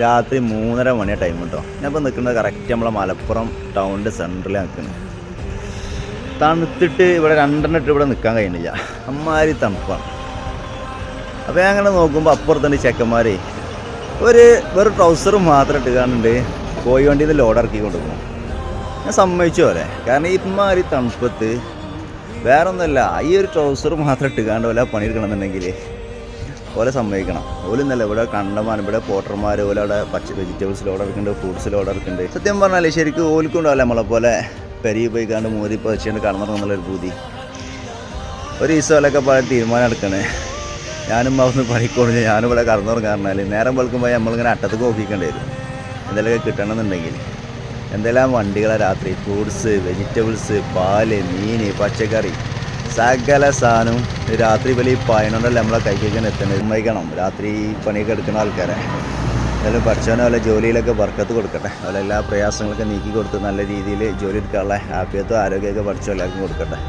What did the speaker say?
രാത്രി 3:30 മണിയാണ് ടൈം കേട്ടോ. ഞാനിപ്പോൾ നിൽക്കുന്നത് കറക്റ്റ് നമ്മളെ മലപ്പുറം ടൗണിൻ്റെ സെൻറ്ററിലാണ് നിൽക്കുന്നത്. തണുത്തിട്ട് ഇവിടെ 2 ഇട്ട് ഇവിടെ നിൽക്കാൻ കഴിയുന്നില്ല, അമ്മാതിരി തണുപ്പാണ്. അപ്പോൾ ഞാൻ അങ്ങനെ നോക്കുമ്പോൾ അപ്പുറത്തുണ്ട് ചെക്കന്മാരെ വെറും ട്രൗസറും മാത്രം ഇട്ട് കാണുന്നുണ്ട് കോഴി വണ്ടിയിൽ നിന്ന് ലോഡ് ഇറക്കി കൊണ്ടുപോകും. ഞാൻ സമ്മതിച്ചു പോലെ, കാരണം ഇമ്മാതിരി തണുപ്പത്ത് വേറെ ഒന്നുമല്ല, ഈ ഒരു ട്രൗസർ മാത്രം ഇട്ട് കാണുന്ന പോലെ പണിയെടുക്കണമെന്നുണ്ടെങ്കിൽ ഓലെ സമ്മതിക്കണം. ഓലെന്നല്ല, ഇവിടെ കണ്ടമാൻ, ഇവിടെ പോട്ടർമാർ ഓലെ അവിടെ വെജിറ്റബിൾസ് ലോഡ് ഇറക്കുന്നുണ്ട്, ഫ്രൂട്ട്സ് ലോഡ് ഇറക്കുന്നുണ്ട്. സത്യം പറഞ്ഞാൽ ശരിക്കും ഓൽക്കുണ്ടാവില്ല നമ്മളെ പോലെ പെരിയിൽ പോയി കണ്ട് മൂരി പറിച്ചുകൊണ്ട് കടന്നിറങ്ങുന്നുള്ളൊരു പൂതി. ഒരു ദിവസമൊക്കെ പല തീരുമാനം എടുക്കണേ. ഞാനും അവിടുന്ന് പണിക്കോടും ഞാനിവിടെ കടന്നുറങ്ങാറിനാൽ നേരം വെളുക്കുമ്പോൾ നമ്മളിങ്ങനെ അട്ടത്തേക്ക് ഓഫിക്കേണ്ടി വരും എന്തെങ്കിലുമൊക്കെ കിട്ടണമെന്നുണ്ടെങ്കിൽ. എന്തെല്ലാം വണ്ടികളാണ് രാത്രി, ഫ്രൂട്ട്സ്, വെജിറ്റബിൾസ്, പാല്, മീൻ, പച്ചക്കറി, സകല സാധനവും രാത്രി വലിയ പായനോണ്ടല്ല നമ്മളെ കൈക്കേക്കാൻ എത്തുന്നത്. സമ്മതിക്കണം, രാത്രി പണിയൊക്കെ എടുക്കുന്ന ആൾക്കാരെ എന്തായാലും പഠിച്ചവനെ വല്ല ജോലിയിലൊക്കെ ബർക്കത്ത് കൊടുക്കട്ടെ. അതുപോലെ എല്ലാ പ്രയാസങ്ങളൊക്കെ നീക്കി കൊടുത്ത് നല്ല രീതിയിൽ ജോലി എടുക്കാനുള്ള ഹാപ്പിയത്തും ആരോഗ്യമൊക്കെ പഠിച്ചോ എല്ലാവർക്കും കൊടുക്കട്ടെ.